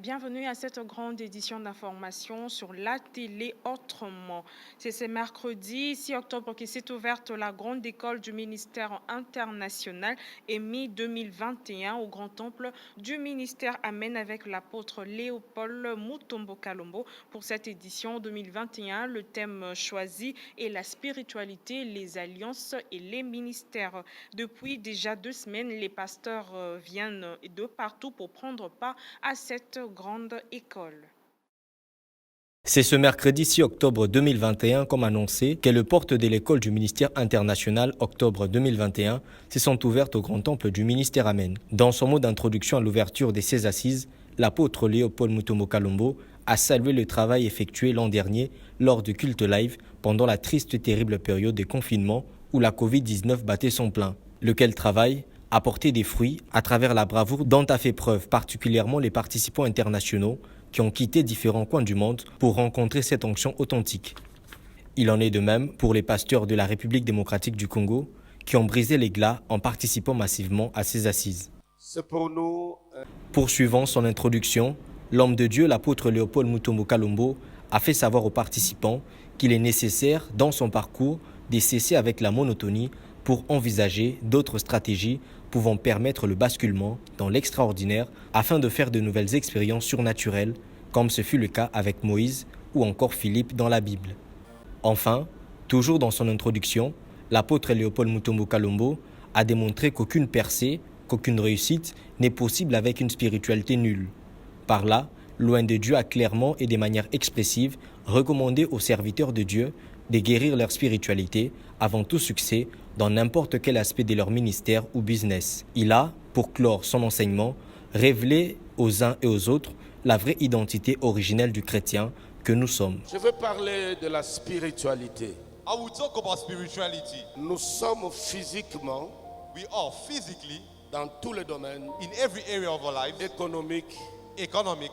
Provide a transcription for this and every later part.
Bienvenue à cette grande édition d'information sur la télé autrement. C'est ce mercredi 6 octobre qui s'est ouverte la grande école du ministère international EMI 2021 au grand temple du ministère Amen avec l'apôtre Léopold Mutombo Kalombo. Pour cette édition 2021, le thème choisi est la spiritualité, les alliances et les ministères. Depuis déjà 2 semaines, les pasteurs viennent de partout pour prendre part à cette grande école. C'est ce mercredi 6 octobre 2021, comme annoncé, que les portes de l'école du ministère international octobre 2021 se sont ouvertes au grand temple du ministère Amen. Dans son mot d'introduction à l'ouverture de ces assises, l'apôtre Léopold Mutombo Kalombo a salué le travail effectué l'an dernier lors du culte live pendant la triste et terrible période de confinement où la Covid-19 battait son plein, lequel travail a porté des fruits à travers la bravoure dont a fait preuve particulièrement les participants internationaux qui ont quitté différents coins du monde pour rencontrer cette onction authentique. Il en est de même pour les pasteurs de la République démocratique du Congo qui ont brisé les glaces en participant massivement à ces assises. C'est pour nous. Poursuivant son introduction, l'homme de Dieu, l'apôtre Léopold Mutombo Kalombo, a fait savoir aux participants qu'il est nécessaire, dans son parcours, de cesser avec la monotonie pour envisager d'autres stratégies pouvant permettre le basculement dans l'extraordinaire afin de faire de nouvelles expériences surnaturelles, comme ce fut le cas avec Moïse ou encore Philippe dans la Bible. Enfin, toujours dans son introduction, l'apôtre Léopold Mutombo Kalombo a démontré qu'aucune percée, qu'aucune réussite n'est possible avec une spiritualité nulle. Par là, loin de Dieu a clairement et de manière expressive recommandé aux serviteurs de Dieu de guérir leur spiritualité avant tout succès dans n'importe quel aspect de leur ministère ou business. Il a, pour clore son enseignement, révélé aux uns et aux autres la vraie identité originelle du chrétien que nous sommes. Je veux parler de la spiritualité. I will talk about spirituality. Nous sommes physiquement, We are physically, dans tous les domaines, in every area of our lives, économiques, economic,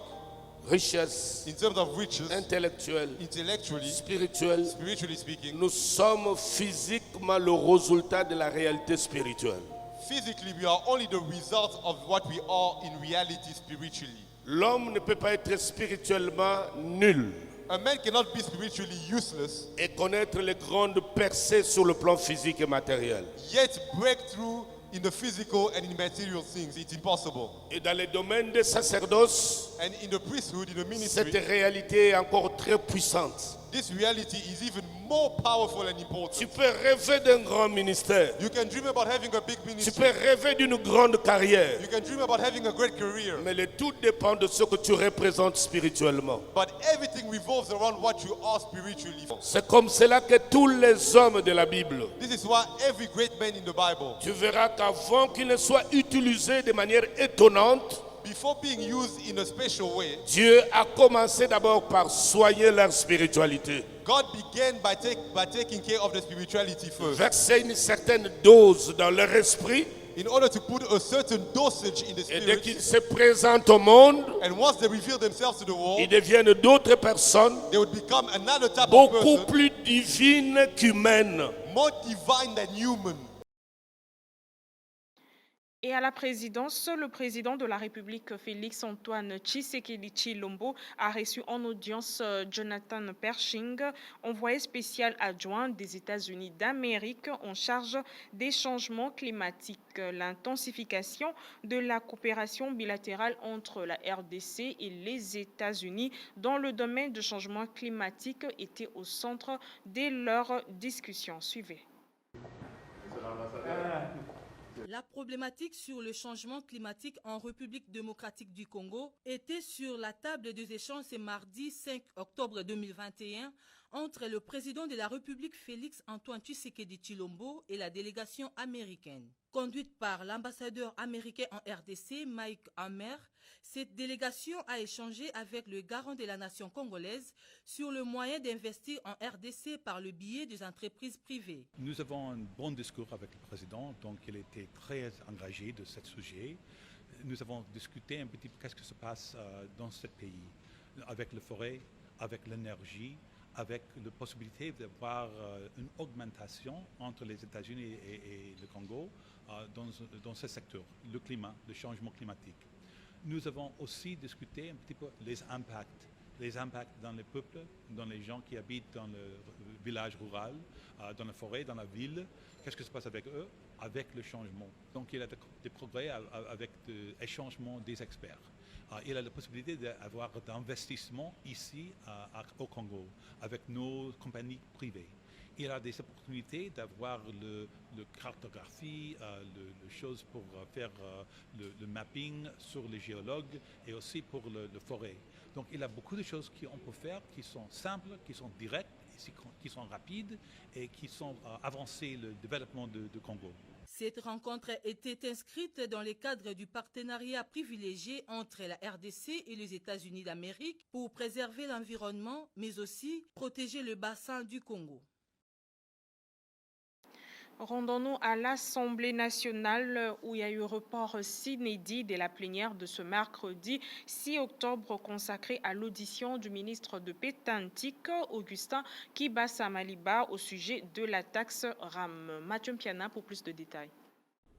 richesse, in terms of riches, intellectuelle, intellectually, spirituelle. spiritually speaking. Nous sommes physiquement le résultat de la réalité spirituelle. Physically, we are only the result of what we are in reality spiritually. L'homme ne peut pas être spirituellement nul A man cannot be spiritually useless, et connaître les grandes percées sur le plan physique et matériel. yet break through in the physical and in material things. It's impossible. Et dans les domaines des sacerdoces, And in the priesthood, in the cette ministry, réalité est encore très puissante. this reality is even more powerful and Tu important. peux rêver d'un grand ministère. You can dream about having a big Tu ministry. peux rêver d'une grande carrière. You can dream about having a great career. Mais le tout dépend de ce que tu représentes spirituellement. But everything revolves around what you are spiritually. C'est comme cela que tous les hommes de la Bible, This is why every great man in the Bible, tu verras qu'avant qu'ils ne soient utilisés de manière étonnante, before being used in a special way, Dieu a commencé d'abord par soigner leur spiritualité. God began by taking care of the spirituality first. Verser une certaine dose dans leur esprit. In order to put a certain dosage in the Et dès spirit, qu'ils se présentent au monde, and once they reveal themselves to the ils world, deviennent d'autres personnes they would become another type of beaucoup person, plus divines qu'humaines. more divine than human. Et à la présidence, le président de la République, Félix-Antoine Tshisekedi Tshilombo, a reçu en audience Jonathan Pershing, envoyé spécial adjoint des États-Unis d'Amérique en charge des changements climatiques. L'intensification de la coopération bilatérale entre la RDC et les États-Unis dans le domaine du changement climatique était au centre de leur discussion. Suivez. La problématique sur le changement climatique en République démocratique du Congo était sur la table des échanges ce mardi 5 octobre 2021 entre le président de la République Félix-Antoine Tshisekedi Tshilombo et la délégation américaine. Conduite par l'ambassadeur américain en RDC, Mike Hammer, cette délégation a échangé avec le garant de la nation congolaise sur le moyen d'investir en RDC par le biais des entreprises privées. Nous avons un bon discours avec le président, donc il était très engagé de ce sujet. Nous avons discuté un petit peu qu'est-ce qui se passe dans ce pays, avec la forêt, avec l'énergie, avec la possibilité d'avoir une augmentation entre les États-Unis et le Congo dans ce secteur, le climat, le changement climatique. Nous avons aussi discuté un petit peu les impacts dans les peuples, dans les gens qui habitent dans le village rural, dans la forêt, dans la ville. Qu'est-ce qui se passe avec eux, avec le changement? Donc il y a des progrès avec l'échangement des experts. Il a la possibilité d'avoir d'investissements ici au Congo avec nos compagnies privées. Il a des opportunités d'avoir le cartographie, les choses pour faire le mapping sur les géologues et aussi pour le forêt. Donc il y a beaucoup de choses qu'on peut faire qui sont simples, qui sont directes, qui sont rapides et qui sont avancées le développement du Congo. Cette rencontre était inscrite dans le cadre du partenariat privilégié entre la RDC et les États-Unis d'Amérique pour préserver l'environnement, mais aussi protéger le bassin du Congo. Rendons-nous à l'Assemblée nationale où il y a eu report inédit de la plénière de ce mercredi 6 octobre consacré à l'audition du ministre de Pétantique, Augustin Kibasa Maliba, au sujet de la taxe RAM. Mathieu Mpiana pour plus de détails.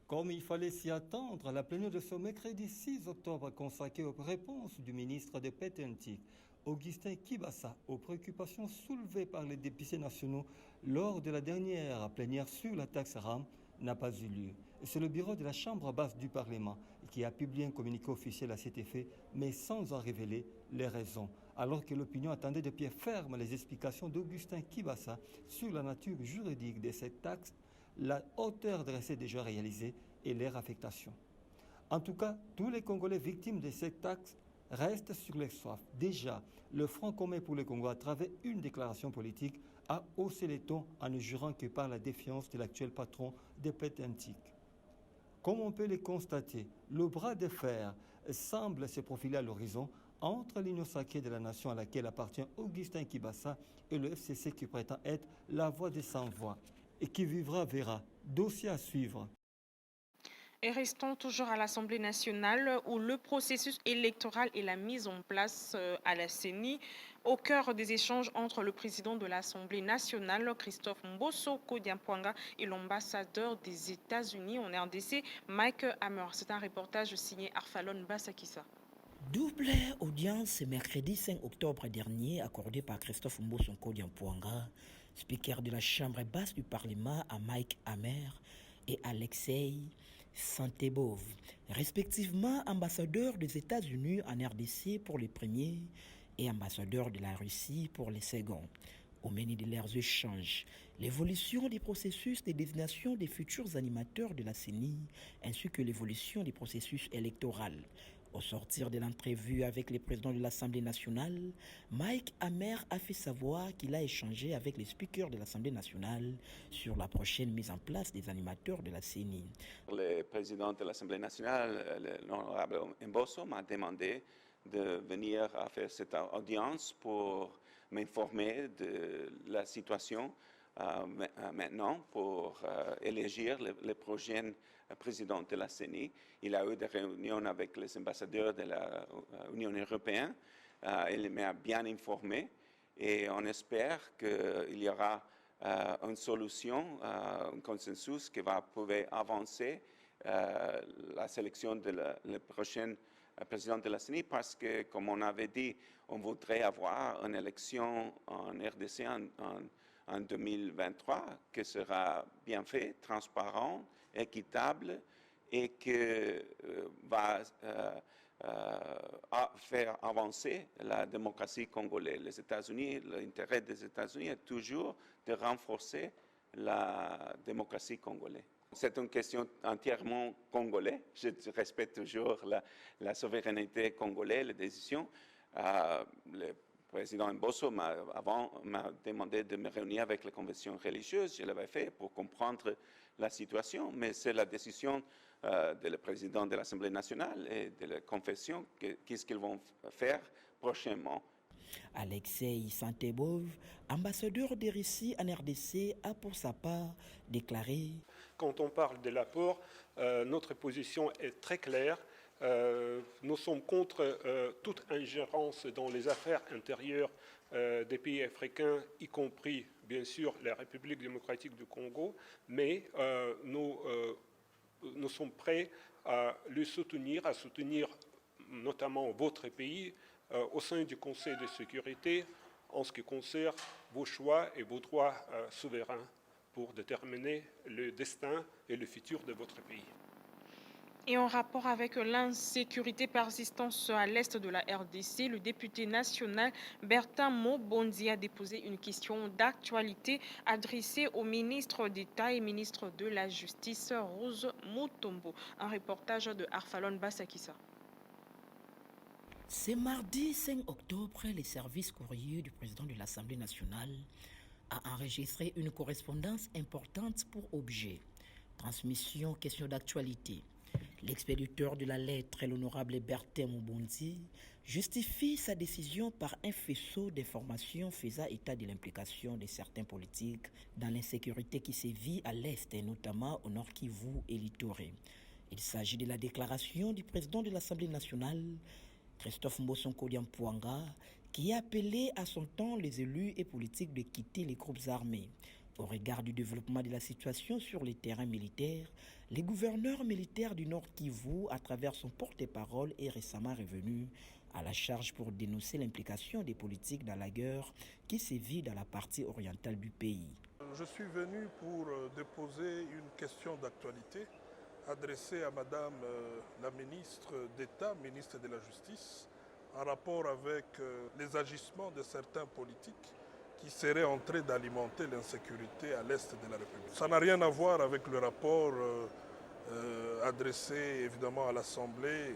Comme il fallait s'y attendre, la plénière de ce mercredi 6 octobre consacrée aux réponses du ministre de Pétantique, Augustin Kibasa, aux préoccupations soulevées par les députés nationaux lors de la dernière plénière sur la taxe RAM n'a pas eu lieu. C'est le bureau de la Chambre basse du Parlement qui a publié un communiqué officiel à cet effet, mais sans en révéler les raisons. Alors que l'opinion attendait de pied ferme les explications d'Augustin Kibasa sur la nature juridique de cette taxe, la hauteur de recettes déjà réalisée et leur affectation. En tout cas, tous les Congolais victimes de cette taxe restent sur les soifs. Déjà, le Front commun pour le Congo, à travers une déclaration politique, a haussé les tons en ne jurant que par la défiance de l'actuel patron des Pétantiques. Comme on peut le constater, le bras de fer semble se profiler à l'horizon entre l'Union sacrée de la nation à laquelle appartient Augustin Kibasa et le FCC qui prétend être la voix des sans-voix et qui vivra verra. Dossier à suivre. Et restons toujours à l'Assemblée nationale où le processus électoral et la mise en place à la CENI au cœur des échanges entre le président de l'Assemblée nationale, Christophe Mbosso Kodiampwanga, et l'ambassadeur des États-Unis en RDC, Mike Hammer. C'est un reportage signé Arfalon Bassakissa. Double audience ce mercredi 5 octobre dernier accordée par Christophe Mbosso Kodiampwanga, speaker de la Chambre basse du Parlement, à Mike Hammer et Alexei Santebov, respectivement ambassadeurs des États-Unis en RDC pour les premiers et ambassadeurs de la Russie pour les seconds. Au menu de leurs échanges, l'évolution des processus de désignation des futurs animateurs de la CENI ainsi que l'évolution des processus électoraux. Au sortir de l'entrevue avec le président de l'Assemblée nationale, Mike Hammer a fait savoir qu'il a échangé avec les speakers de l'Assemblée nationale sur la prochaine mise en place des animateurs de la CENI. Le président de l'Assemblée nationale, l'honorable Mbosso, m'a demandé de venir à faire cette audience pour m'informer de la situation maintenant pour élire le prochain président de la CENI. Il a eu des réunions avec les ambassadeurs de l'Union européenne. Il m'a bien informé et on espère qu'il y aura une solution, un consensus qui va pouvoir avancer la sélection de le prochain président de la CENI parce que, comme on avait dit, on voudrait avoir une élection en RDC en 2023 qui sera bien fait, transparent, équitable et qui va faire avancer la démocratie congolaise. Les États-Unis, l'intérêt des États-Unis est toujours de renforcer la démocratie congolaise. C'est une question entièrement congolaise. Je respecte toujours la souveraineté congolaise, les décisions. Le président Mbosso m'a demandé de me réunir avec la convention religieuse. Je l'avais fait pour comprendre la situation, mais c'est la décision du président de l'Assemblée nationale et de la confession qu'est-ce qu'ils vont faire prochainement. Alexei Santebov, ambassadeur de Russie en RDC, a pour sa part déclaré: Quand on parle de l'apport, notre position est très claire. Nous sommes contre toute ingérence dans les affaires intérieures des pays africains, y compris, bien sûr, la République démocratique du Congo, mais nous sommes prêts à le soutenir, à soutenir notamment votre pays, au sein du Conseil de sécurité, en ce qui concerne vos choix et vos droits souverains pour déterminer le destin et le futur de votre pays. Et en rapport avec l'insécurité persistante à l'est de la RDC, le député national Bertin Mobondi a déposé une question d'actualité adressée au ministre d'État et ministre de la Justice, Rose Mutombo. Un reportage de Arfalon Bassakissa. Ce mardi 5 octobre, les services courriers du président de l'Assemblée nationale a enregistré une correspondance importante pour objet. Transmission, question d'actualité. L'expéditeur de la lettre, l'honorable Bertin Mobondi, justifie sa décision par un faisceau d'informations faisant état de l'implication de certains politiques dans l'insécurité qui sévit à l'Est et notamment au Nord Kivu et Littoré. Il s'agit de la déclaration du président de l'Assemblée nationale, Christophe Mbosonko Diampouanga, qui a appelé à son temps les élus et politiques de quitter les groupes armés. Au regard du développement de la situation sur les terrains militaires, le gouverneur militaire du Nord Kivu, à travers son porte-parole, est récemment revenu à la charge pour dénoncer l'implication des politiques dans la guerre qui sévit dans la partie orientale du pays. Je suis venu pour déposer une question d'actualité adressée à Madame la ministre d'État, ministre de la Justice, en rapport avec les agissements de certains politiques qui seraient en train d'alimenter l'insécurité à l'est de la République. Ça n'a rien à voir avec le rapport adressé évidemment à l'Assemblée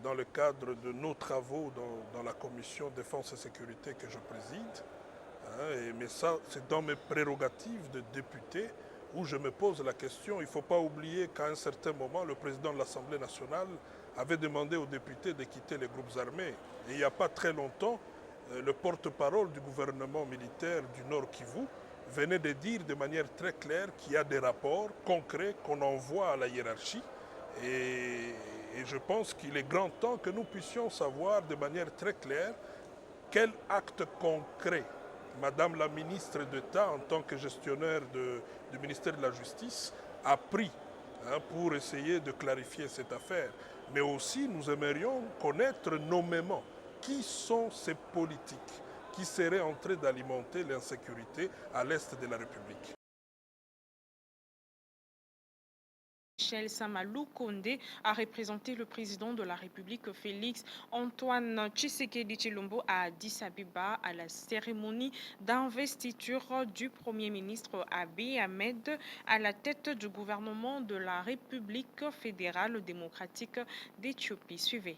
dans le cadre de nos travaux dans la commission défense et sécurité que je préside. Mais ça, c'est dans mes prérogatives de député où je me pose la question. Il ne faut pas oublier qu'à un certain moment, le président de l'Assemblée nationale avait demandé aux députés de quitter les groupes armés. Et il n'y a pas très longtemps, le porte-parole du gouvernement militaire du Nord Kivu venait de dire de manière très claire qu'il y a des rapports concrets qu'on envoie à la hiérarchie. Et je pense qu'il est grand temps que nous puissions savoir de manière très claire quel acte concret Madame la ministre d'État, en tant que gestionnaire du ministère de la Justice, a pris pour essayer de clarifier cette affaire. Mais aussi, nous aimerions connaître nommément qui sont ces politiques qui seraient en train d'alimenter l'insécurité à l'est de la République. Michel Samalou Kondé a représenté le président de la République Félix Antoine Tshisekedi Tshilombo à Addis Abeba à la cérémonie d'investiture du Premier ministre Abiy Ahmed à la tête du gouvernement de la République fédérale démocratique d'Éthiopie. Suivez.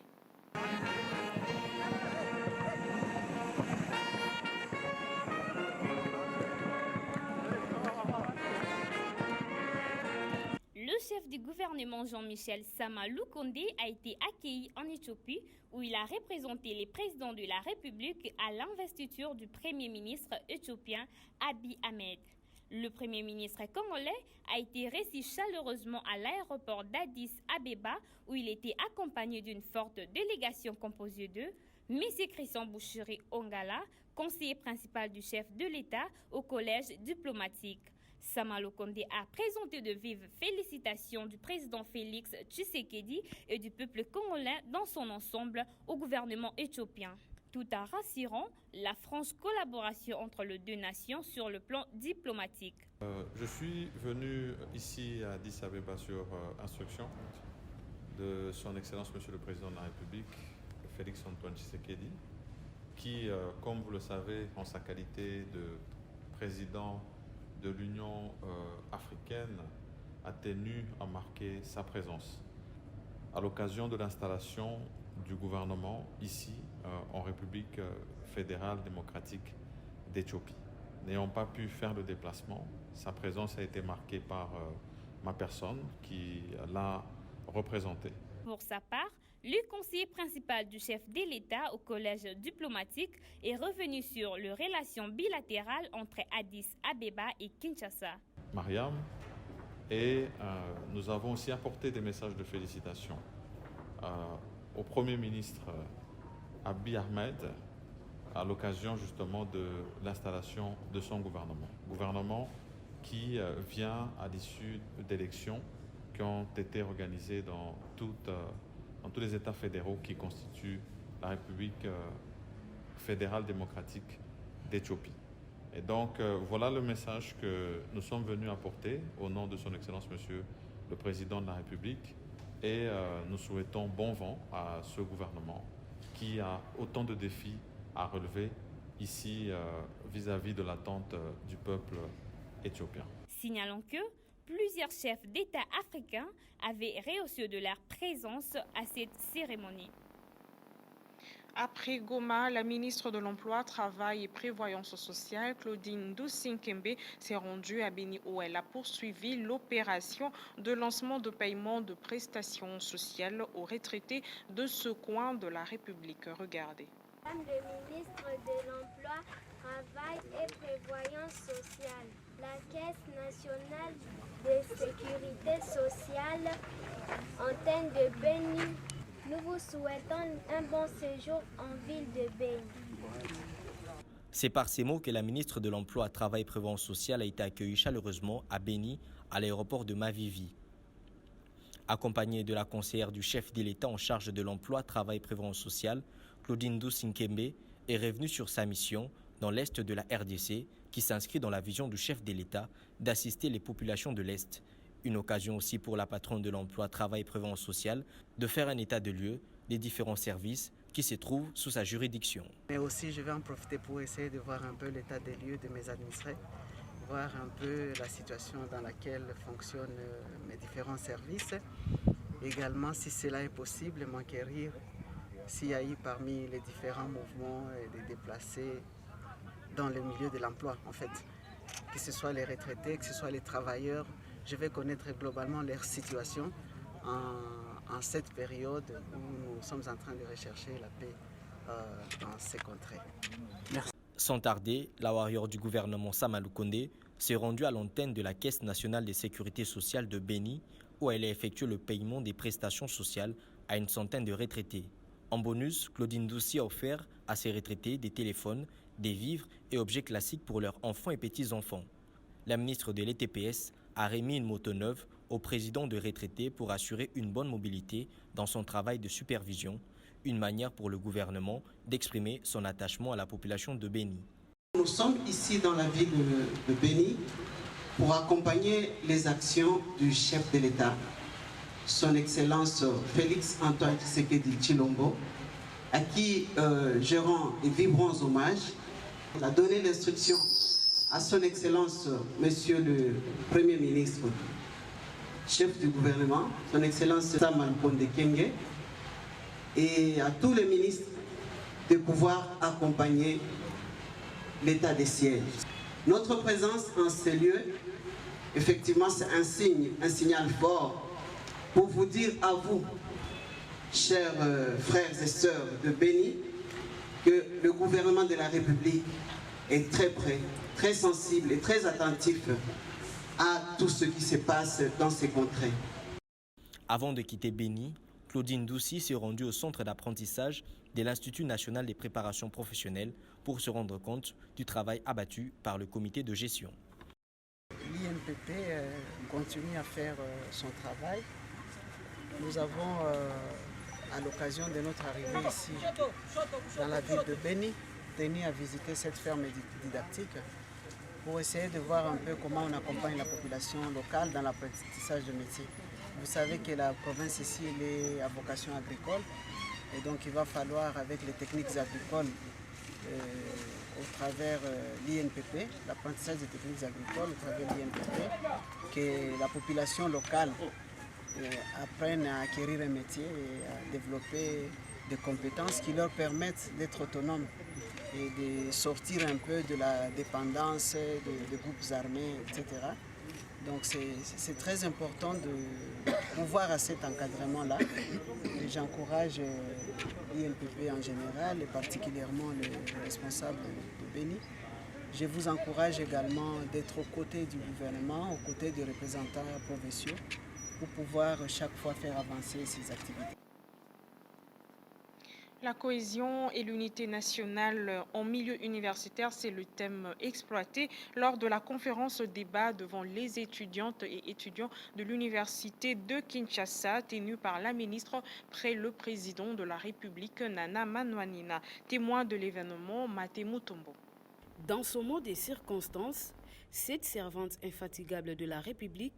Le chef du gouvernement Jean-Michel Samalou Kondé a été accueilli en Éthiopie où il a représenté les présidents de la République à l'investiture du Premier ministre éthiopien Abiy Ahmed. Le Premier ministre congolais a été reçu chaleureusement à l'aéroport d'Addis Abeba où il était accompagné d'une forte délégation composée de M. Christian Bouchiri Ongala, conseiller principal du chef de l'État au collège diplomatique. Samalou Kondé a présenté de vives félicitations du président Félix Tshisekedi et du peuple congolais dans son ensemble au gouvernement éthiopien. Tout en rassurant la franche collaboration entre les deux nations sur le plan diplomatique. Je suis venu ici à Addis Abeba sur instruction de son Excellence Monsieur le Président de la République, Félix Antoine Tshisekedi, qui, comme vous le savez, en sa qualité de président de l'Union africaine, a tenu à marquer sa présence à l'occasion de l'installation du gouvernement ici en République fédérale démocratique d'Éthiopie. N'ayant pas pu faire le déplacement, sa présence a été marquée par ma personne qui l'a représentée. Pour sa part, le conseiller principal du chef de l'État au collège diplomatique est revenu sur les relations bilatérales entre Addis Abeba et Kinshasa. Mariam, et nous avons aussi apporté des messages de félicitations au Premier ministre Abiy Ahmed à l'occasion justement de l'installation de son gouvernement. Gouvernement qui vient à l'issue d'élections qui ont été organisées dans toute dans tous les États fédéraux qui constituent la République fédérale démocratique d'Éthiopie. Et donc, voilà le message que nous sommes venus apporter au nom de son Excellence, Monsieur le Président de la République. Et nous souhaitons bon vent à ce gouvernement qui a autant de défis à relever ici vis-à-vis de l'attente du peuple éthiopien. Signalons que plusieurs chefs d'État africains avaient rehaussé de leur présence à cette cérémonie. Après Goma, la ministre de l'Emploi, Travail et Prévoyance sociale, Claudine Doussinkembe, s'est rendue à Béni où elle a poursuivi l'opération de lancement de paiement de prestations sociales aux retraités de ce coin de la République. Regardez. Madame le ministre de l'Emploi, Travail et Prévoyance sociale, la Caisse nationale de sécurité sociale, antenne de Béni, nous vous souhaitons un bon séjour en ville de Béni. C'est par ces mots que la ministre de l'Emploi, Travail et Prévoyance sociale a été accueillie chaleureusement à Béni, à l'aéroport de Mavivi. Accompagnée de la conseillère du chef de l'État en charge de l'Emploi, Travail et Prévoyance sociale, Claudine Doussinkembe, est revenue sur sa mission dans l'Est de la RDC qui s'inscrit dans la vision du chef de l'État d'assister les populations de l'Est. Une occasion aussi pour la patronne de l'Emploi, Travail et Prévoyance sociale de faire un état de lieu des différents services qui se trouvent sous sa juridiction. Mais aussi, je vais en profiter pour essayer de voir un peu l'état des lieux de mes administrés, voir un peu la situation dans laquelle fonctionnent mes différents services. Également, si cela est possible, m'enquérir s'il y a eu parmi les différents mouvements des déplacés dans le milieu de l'emploi, en fait. Que ce soit les retraités, que ce soit les travailleurs, je vais connaître globalement leur situation en cette période où nous sommes en train de rechercher la paix dans ces contrées. Merci. Sans tarder, la warrior du gouvernement Sama Lukonde s'est rendue à l'antenne de la Caisse nationale de sécurité sociale de Béni où elle a effectué le paiement des prestations sociales à une centaine de retraités. En bonus, Claudine Doussi a offert à ces retraités des téléphones, des vivres et objets classiques pour leurs enfants et petits-enfants. La ministre de l'ETPS a remis une moto neuve au président de retraités pour assurer une bonne mobilité dans son travail de supervision, une manière pour le gouvernement d'exprimer son attachement à la population de Béni. Nous sommes ici dans la ville de Béni pour accompagner les actions du chef de l'État, son Excellence Félix Antoine Tshisekedi Tshilombo, à qui je rends et vibrons hommage. Il a donné l'instruction à son Excellence Monsieur le Premier ministre, chef du gouvernement, son Excellence Sama Lukonde Kyenge, et à tous les ministres de pouvoir accompagner l'état des sièges. Notre présence en ces lieux, effectivement, c'est un signal fort pour vous dire à vous, chers frères et sœurs de Béni, que le gouvernement de la République est très prêt, très sensible et très attentif à tout ce qui se passe dans ces contrées. Avant de quitter Béni, Claudine Doussi s'est rendue au centre d'apprentissage de l'Institut national des préparations professionnelles pour se rendre compte du travail abattu par le comité de gestion. L'INPP continue à faire son travail. Nous avons, à l'occasion de notre arrivée ici dans la ville de Béni, tenu à visiter cette ferme didactique pour essayer de voir un peu comment on accompagne la population locale dans l'apprentissage de métier. Vous savez que la province ici elle est à vocation agricole et donc il va falloir avec les techniques agricoles au travers l'INPP, l'apprentissage des techniques agricoles au travers l'INPP, que la population locale apprenne à acquérir un métier et à développer des compétences qui leur permettent d'être autonomes et de sortir un peu de la dépendance des groupes armés, etc. Donc c'est très important de pouvoir à cet encadrement-là. J'encourage l'INPP en général et particulièrement les responsables de Béni. Je vous encourage également d'être aux côtés du gouvernement, aux côtés des représentants provinciaux pour pouvoir chaque fois faire avancer ces activités. La cohésion et l'unité nationale en milieu universitaire, c'est le thème exploité lors de la conférence débat devant les étudiantes et étudiants de l'université de Kinshasa, tenue par la ministre près le président de la République, Nana Manouanina. Témoin de l'événement, Maté Mutombo. Dans ce mot des circonstances, cette servante infatigable de la République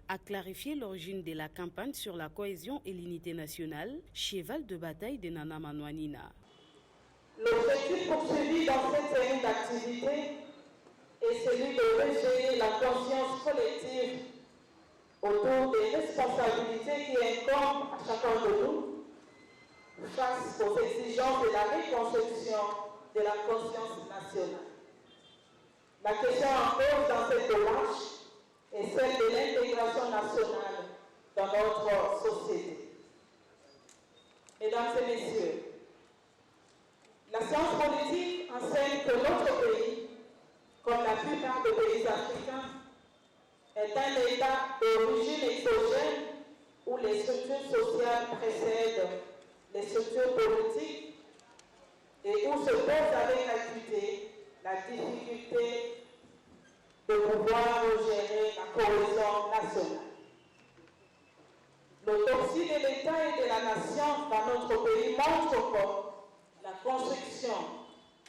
a clarifié l'origine de la campagne sur la cohésion et l'unité nationale, cheval de bataille de Nana Manouanina. L'objectif poursuivi dans cette série d'activités est celui de réveiller la conscience collective autour des responsabilités qui incombent à chacun de nous face aux exigences de la reconstruction de la conscience nationale. La question en cause dans cette démarche est celle de l'intégration nationale dans notre société. Mesdames et messieurs, la science politique enseigne que notre pays, comme la plupart des pays africains, est un État d'origine exogène où les structures sociales précèdent les structures politiques et où se pose avec acuité la difficulté de pouvoir gérer la cohésion nationale. L'autopsie de l'État et de la nation dans notre pays montre que la construction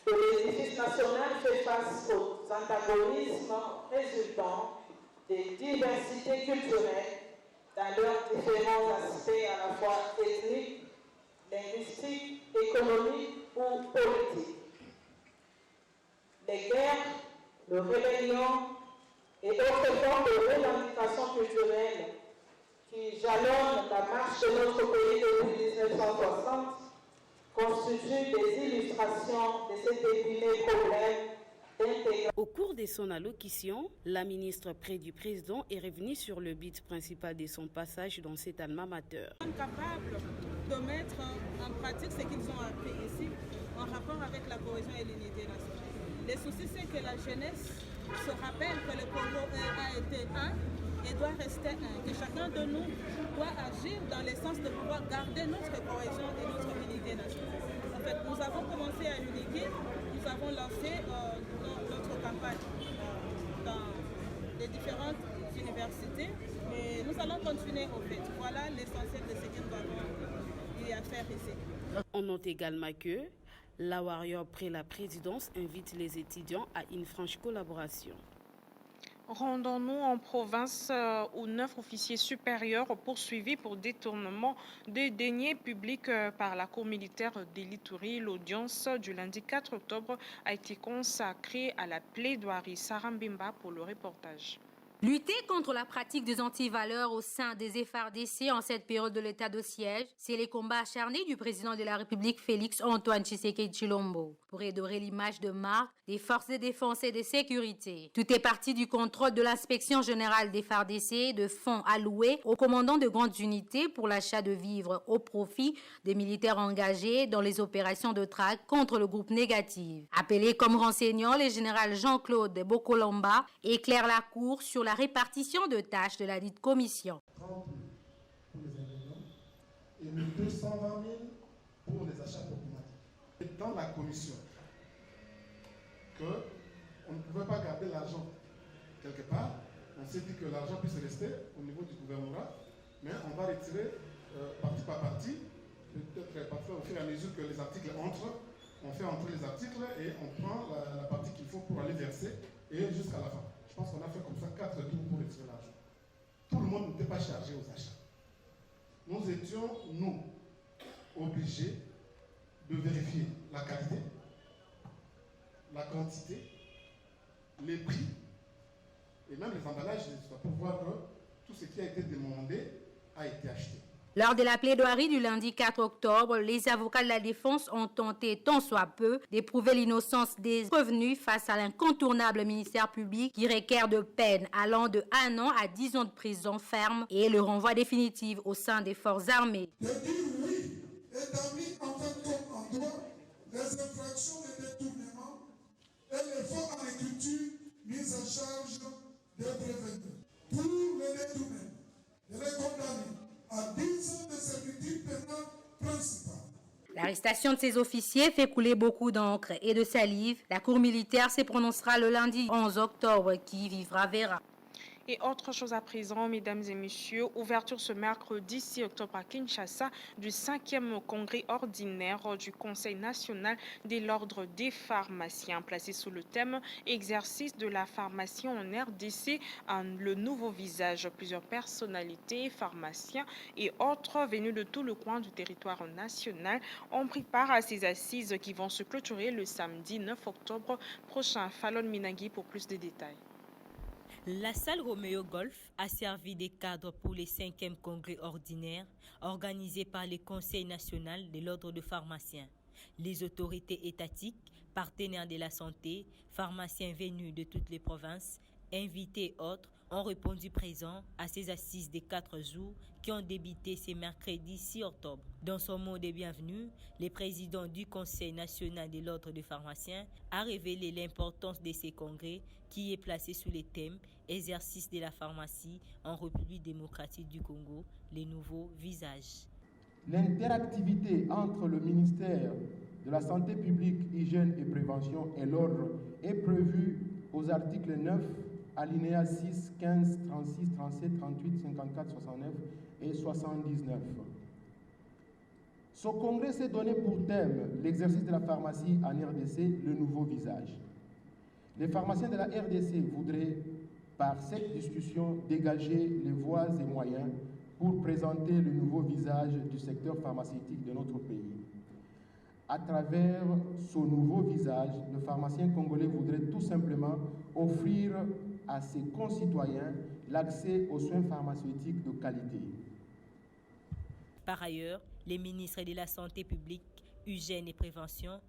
de l'édifice national fait face aux antagonismes résultant des diversités culturelles dans leurs différents aspects à la fois ethniques, linguistiques, économiques ou politiques. Les guerres, les rébellions et autres formes de revendications culturelles qui jalonnent la marche de notre pays depuis 1960 constituent des illustrations de cet épineux problème d'intégration. Au cours de son allocution, la ministre près du président est revenue sur le but principal de son passage dans cet alma mater. Ils sont capables de mettre en pratique ce qu'ils ont appris ici en rapport avec la cohésion et l'unité nationale. Le souci, c'est que la jeunesse se rappelle que le Congo a été un et doit rester un. Que chacun de nous doit agir dans le sens de pouvoir garder notre cohésion et notre unité nationale. En fait, nous avons commencé à l'unité, nous avons lancé notre campagne dans les différentes universités et nous allons continuer au fait. Voilà l'essentiel de ce que nous avons eu à faire ici. On note également que la Warrior près la présidence invite les étudiants à une franche collaboration. Rendons-nous en province où 9 officiers supérieurs poursuivis pour détournement de deniers publics par la cour militaire d'Elituri. L'audience du lundi 4 octobre a été consacrée à la plaidoirie. Sarah Mbimba pour le reportage. Lutter contre la pratique des antivaleurs au sein des FARDC en cette période de l'état de siège, c'est les combats acharnés du président de la République Félix Antoine Tshisekedi Tshilombo pour redorer l'image de marque des forces de défense et de sécurité. Tout est parti du contrôle de l'inspection générale des FARDC de fonds alloués aux commandants de grandes unités pour l'achat de vivres au profit des militaires engagés dans les opérations de traque contre le groupe négatif. Appelé comme renseignant, le général Jean-Claude Bokolomba éclaire la cour sur la répartition de tâches de la dite commission. 30 000 pour les ingrédients et 220 000 pour les achats automatiques. Dans la commission, qu'on ne pouvait pas garder l'argent quelque part, on s'est dit que l'argent puisse rester au niveau du gouvernement, mais on va retirer partie par partie, peut-être parfois au fur et à mesure que les articles entrent, on fait entrer les articles et on prend la partie qu'il faut pour aller verser et jusqu'à la fin. Je pense qu'on a fait comme ça 4 tours pour retirer l'argent. Tout le monde n'était pas chargé aux achats. Nous étions, nous, obligés de vérifier la qualité, la quantité, les prix et même les emballages pour voir que tout ce qui a été demandé a été acheté. Lors de la plaidoirie du lundi 4 octobre, les avocats de la défense ont tenté tant soit peu d'éprouver l'innocence des prévenus face à l'incontournable ministère public qui requiert de peines allant de 1 an à 10 ans de prison ferme et le renvoi définitif au sein des forces armées. De dire oui, établir en fait comme en droit les infractions de détournement et les faux en écriture mis en charge des prévenus. Pour les détournés, les condamnés à 10 ans de servitude pénale principale. L'arrestation de ces officiers fait couler beaucoup d'encre et de salive. La cour militaire se prononcera le lundi 11 octobre. Qui vivra verra. Et autre chose à présent, mesdames et messieurs, ouverture ce mercredi 6 octobre à Kinshasa du 5e congrès ordinaire du Conseil national de l'ordre des pharmaciens, placé sous le thème « Exercice de la pharmacie en RDC, le nouveau visage ». Plusieurs personnalités, pharmaciens et autres venus de tout le coin du territoire national ont pris part à ces assises qui vont se clôturer le samedi 9 octobre prochain. Fallon Minagui pour plus de détails. La salle Roméo Golf a servi de cadre pour les 5e congrès ordinaires organisés par le Conseil national de l'ordre de pharmaciens. Les autorités étatiques, partenaires de la santé, pharmaciens venus de toutes les provinces, invités et autres ont répondu présents à ces assises de 4 jours qui ont débuté ce mercredi 6 octobre. Dans son mot de bienvenue, le président du Conseil national de l'ordre des pharmaciens a révélé l'importance de ces congrès qui est placé sous le thème « Exercice de la pharmacie en République démocratique du Congo, les nouveaux visages ». L'interactivité entre le ministère de la Santé publique, Hygiène et Prévention et l'ordre est prévue aux articles 9, alinéas 6, 15, 36, 37, 38, 54, 69 et 79. Ce congrès s'est donné pour thème l'exercice de la pharmacie en RDC, le nouveau visage. Les pharmaciens de la RDC voudraient, par cette discussion, dégager les voies et moyens pour présenter le nouveau visage du secteur pharmaceutique de notre pays. À travers ce nouveau visage, le pharmacien congolais voudrait tout simplement offrir à ses concitoyens l'accès aux soins pharmaceutiques de qualité. Par ailleurs, le ministre de la Santé publique, Hygiène et Prévention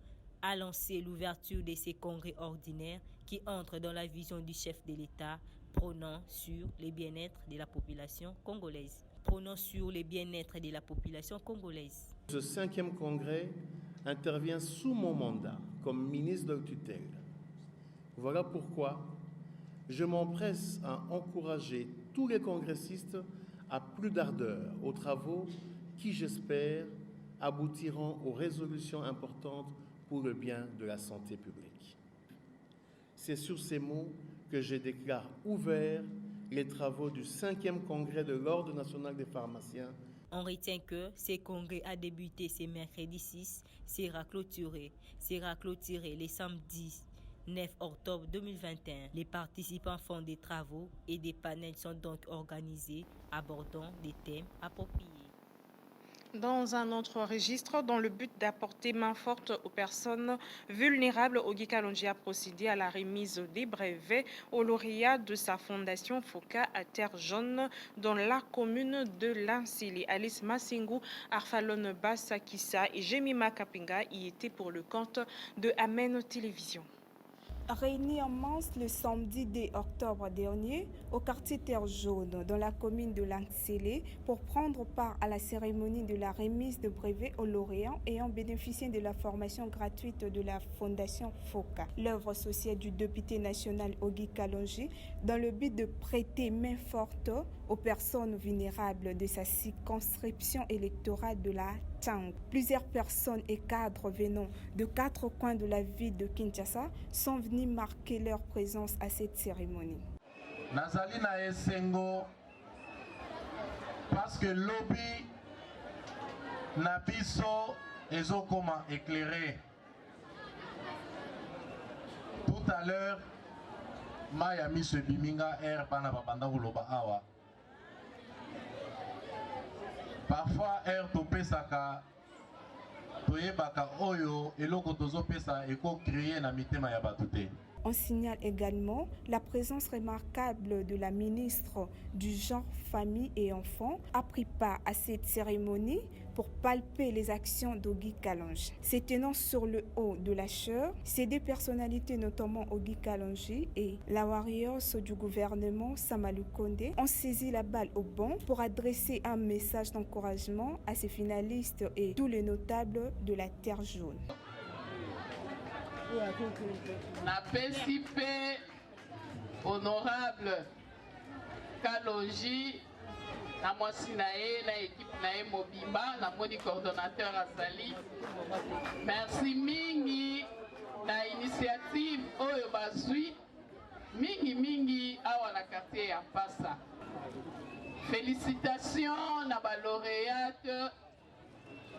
a lancé l'ouverture de ces congrès ordinaires qui entrent dans la vision du chef de l'État prônant sur le bien-être de la population congolaise. Ce 5e congrès intervient sous mon mandat comme ministre de tutelle. Voilà pourquoi je m'empresse à encourager tous les congressistes à plus d'ardeur aux travaux qui, j'espère, aboutiront aux résolutions importantes pour le bien de la santé publique. C'est sur ces mots que je déclare ouverts les travaux du 5e congrès de l'Ordre national des pharmaciens. On retient que ce congrès a débuté ce mercredi 6, sera clôturé le samedi 9 octobre 2021. Les participants font des travaux et des panels sont donc organisés abordant des thèmes appropriés. Dans un autre registre, dans le but d'apporter main forte aux personnes vulnérables, Ogi Kalonji a procédé à la remise des brevets aux lauréats de sa fondation FOCA à Terre Jaune dans la commune de Lansili. Alice Massingu, Arfalon Bassakissa et Jemima Kapinga y étaient pour le compte de Amen Télévision. Réunis en masse le samedi 2 octobre dernier au quartier Terre Jaune dans la commune de Lansele pour prendre part à la cérémonie de la remise de brevets aux lauréats ayant bénéficié de la formation gratuite de la fondation FOCA, l'œuvre sociale du député national Ogi Kalonji, dans le but de prêter main forte aux personnes vulnérables de sa circonscription électorale de la Tchang. Plusieurs personnes et cadres venant de 4 coins de la ville de Kinshasa sont venus marquer leur présence à cette cérémonie. Nazali na esengo parce que lobby na biso ezokoma éclairé. Tout à l'heure, Maya Miso Biminga R bana babanda kuloba awa. Parfois R topesaka toyebaka oyo eloko tozopesa eko créer na mitema ya bato te. On signale également la présence remarquable de la ministre du Genre, Famille et Enfants, a pris part à cette cérémonie pour palper les actions d'Ogi Kalonji. Se tenant sur le haut de la chaire, ces deux personnalités, notamment Ogi Kalonji et la warriors du gouvernement Sama Lukonde, ont saisi la balle au bon pour adresser un message d'encouragement à ces finalistes et tous les notables de la Terre Jaune. La PCP honorable Kalonji na mwasi na ye na équipe na ye mobimba na moni coordonnateur azali. Merci mingi na initiative oyo bazwi mingi awa na quartier ya Mpasa. Félicitations na ba lauréate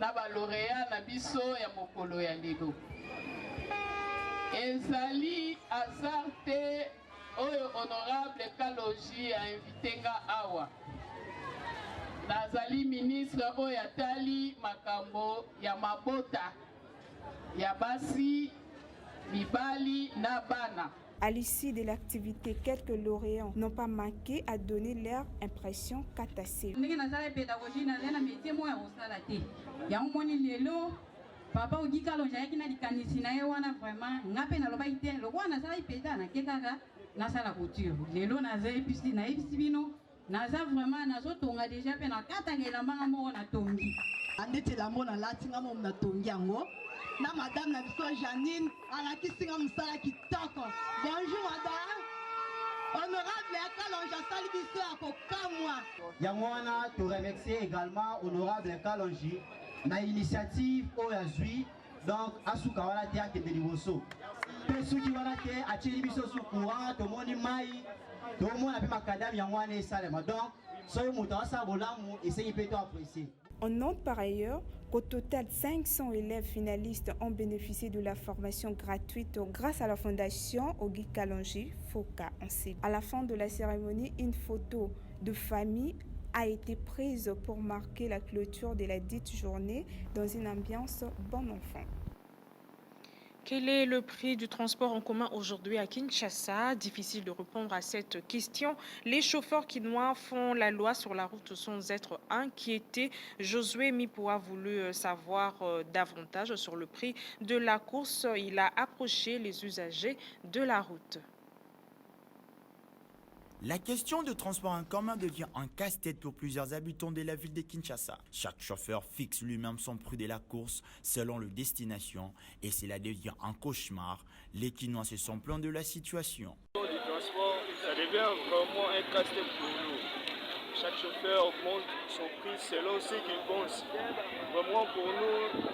na ba lauréat na biso ya mokolo ya lelo. Ezali azarte oyo honorable Kalonji a invité nga awa. Nazali ministre oyo atali makambo ya mabota ya basi mibali na bana. À l'issue de l'activité, quelques lauréats n'ont pas manqué à donner leur impression catastrophique. Papa Ogi Kalonji ayaki na likanisi na ye wana vraiment ngape na loba ite lokwa na sala ipeta na kekaka na sala couture lelo na za episi na episi bino na za vraiment na zo tonga déjà pe na kata ngela manga mo na tongi andete la mona latinga mo na tongi yango na madame na biso Janine alakisinga musala kitoko. Bonjour madame. Honorable Kalonji asali biso akokamwa yango wana to remercier également honorable Kalonji na initiative oyazui donc asuka wana te akende liboso pe soki wana te atieli biso su courant tomoni mai tomona mpe makadami yango wana esalema donc soki moto asala bolamu esengi mpe to apprécier. On note par ailleurs qu'au total 500 élèves finalistes ont bénéficié de la formation gratuite grâce à la fondation Ogi Kalonji Foka en Sud. À la fin de la cérémonie, une photo de famille a été prise pour marquer la clôture de la dite journée dans une ambiance bon enfant. Quel est le prix du transport en commun aujourd'hui à Kinshasa? Difficile de répondre à cette question. Les chauffeurs quinois font la loi sur la route sans être inquiétés. Josué Mipo a voulu savoir davantage sur le prix de la course. Il a approché les usagers de la route. La question de transport en commun devient un casse-tête pour plusieurs habitants de la ville de Kinshasa. Chaque chauffeur fixe lui-même son prix de la course selon le destination et cela devient un cauchemar. Les Kinois se sont plaints de la situation. Le transport, ça devient vraiment un casse-tête pour nous. Chaque chauffeur monte son prix selon ce qu'il pense. Vraiment pour nous,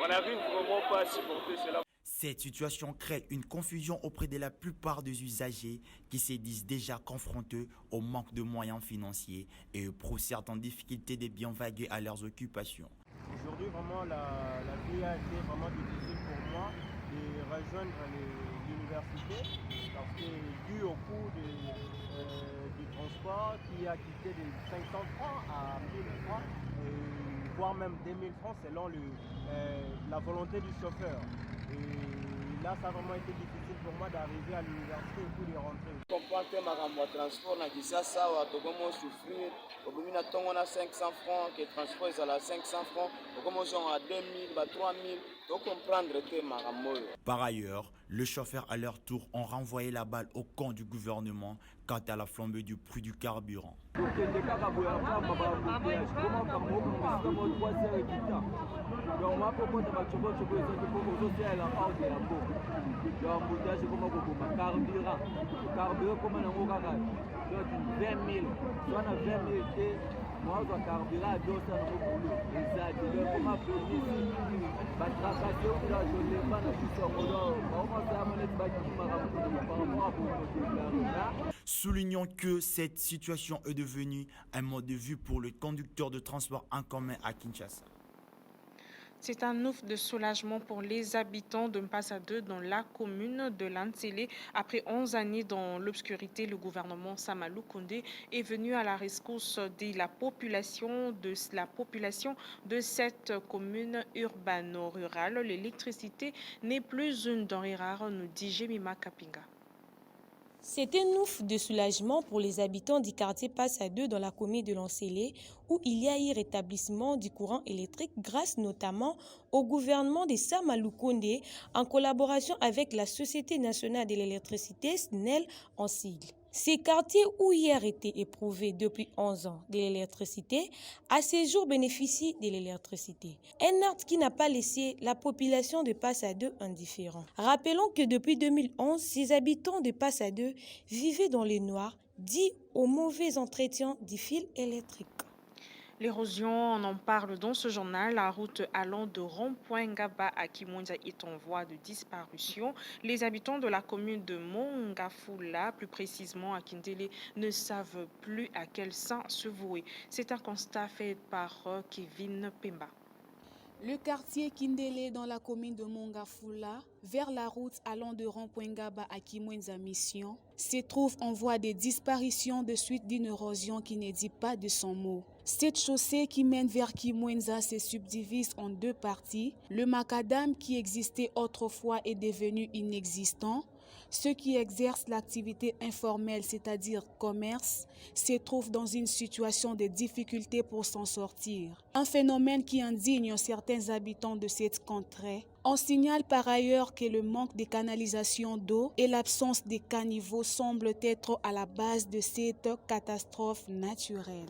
on n'arrive vraiment pas à supporter cela. Cette situation crée une confusion auprès de la plupart des usagers qui se disent déjà confrontés au manque de moyens financiers et éprouvent certaines difficultés de bien vaguer à leurs occupations. Aujourd'hui, vraiment, la vie a été vraiment difficile pour moi de rejoindre l'université parce que dû au coût du transport qui a quitté de 500 francs à 1000 francs, voire même 2000 francs selon la volonté du chauffeur. Et là, ça a vraiment été difficile pour moi d'arriver à l'université et puis de rentrer. Je comprends que ma transport na Kinshasa, on souffrir. On a 500 francs, que le transport est à 500 francs, on commence à 2000, à 3000. Donc comprendre que ma. Par ailleurs, le chauffeur à leur tour ont renvoyé la balle au camp du gouvernement quant à la flambée du prix du carburant. Soulignons que cette situation est devenue un mode de vue pour le conducteur de transport en commun à Kinshasa. C'est un ouf de soulagement pour les habitants de Mpasa 2 dans la commune de Lantsele. Après 11 années dans l'obscurité, le gouvernement Samalou Kondé est venu à la rescousse de la population de cette commune urbano-rurale. L'électricité n'est plus une denrée rare, nous dit Jemima Kapinga. C'est un ouf de soulagement pour les habitants du quartier Passa 2 dans la commune de Lantsele où il y a eu rétablissement du courant électrique grâce notamment au gouvernement de Samalou Kondé en collaboration avec la Société nationale de l'électricité SNEL en sigle. Ces quartiers où hier était éprouvé depuis 11 ans de l'électricité, à ces jours bénéficient de l'électricité. Un acte qui n'a pas laissé la population de Passa 2 indifférent. Rappelons que depuis 2011, ces habitants de Passa 2 vivaient dans le noir, dû au mauvais entretien des fils électriques. L'érosion, on en parle dans ce journal. La route allant de rond-point Ngaba à Kimonza est en voie de disparition. Les habitants de la commune de Mongafula, plus précisément à Kindélé, ne savent plus à quel saint se vouer. C'est un constat fait par Kevin Pemba. Le quartier Kindélé dans la commune de Mongafula, vers la route allant de rond-point Ngaba à Kimwenza Mission, se trouve en voie de disparition de suite d'une érosion qui ne dit pas de son mot. Cette chaussée qui mène vers Kimwenza se subdivise en deux parties. Le macadam qui existait autrefois est devenu inexistant. Ceux qui exercent l'activité informelle, c'est-à-dire commerce, se trouvent dans une situation de difficulté pour s'en sortir. Un phénomène qui indigne certains habitants de cette contrée. On signale par ailleurs que le manque de canalisation d'eau et l'absence de caniveaux semblent être à la base de cette catastrophe naturelle.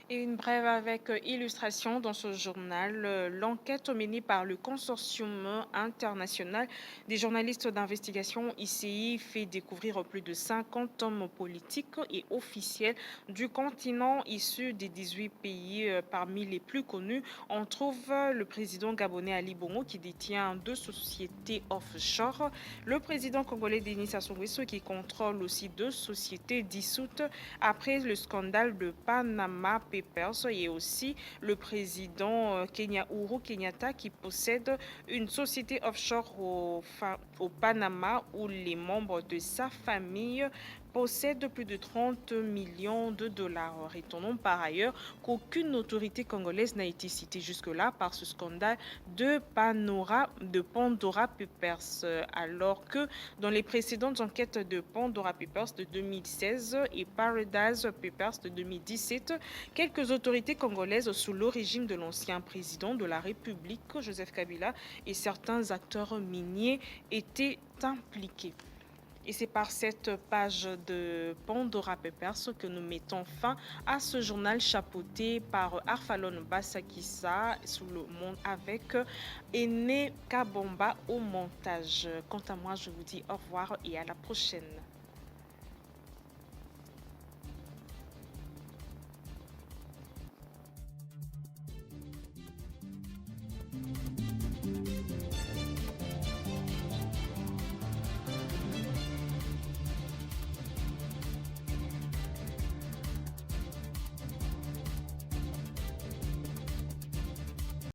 Et une brève avec illustration dans ce journal. L'enquête menée par le consortium international des journalistes d'investigation ICI fait découvrir plus de 50 hommes politiques et officiels du continent issus des 18 pays. Parmi les plus connus, on trouve le président gabonais Ali Bongo qui détient 2 sociétés offshore, le président congolais Denis Sassou Nguesso qui contrôle aussi 2 sociétés dissoutes après le scandale de Panama Papers, et aussi le président Kenya Uhuru Kenyatta qui possède une société offshore au Panama où les membres de sa famille possède plus de 30 millions de dollars. Retenons par ailleurs qu'aucune autorité congolaise n'a été citée jusque-là par ce scandale de Pandora Papers, alors que dans les précédentes enquêtes de Pandora Papers de 2016 et Paradise Papers de 2017, quelques autorités congolaises sous le régime de l'ancien président de la République, Joseph Kabila, et certains acteurs miniers étaient impliqués. Et c'est par cette page de Pandora Papers que nous mettons fin à ce journal chapeauté par Arfalon Bassakissa sous le monde avec Ene Kabomba au montage. Quant à moi, je vous dis au revoir et à la prochaine.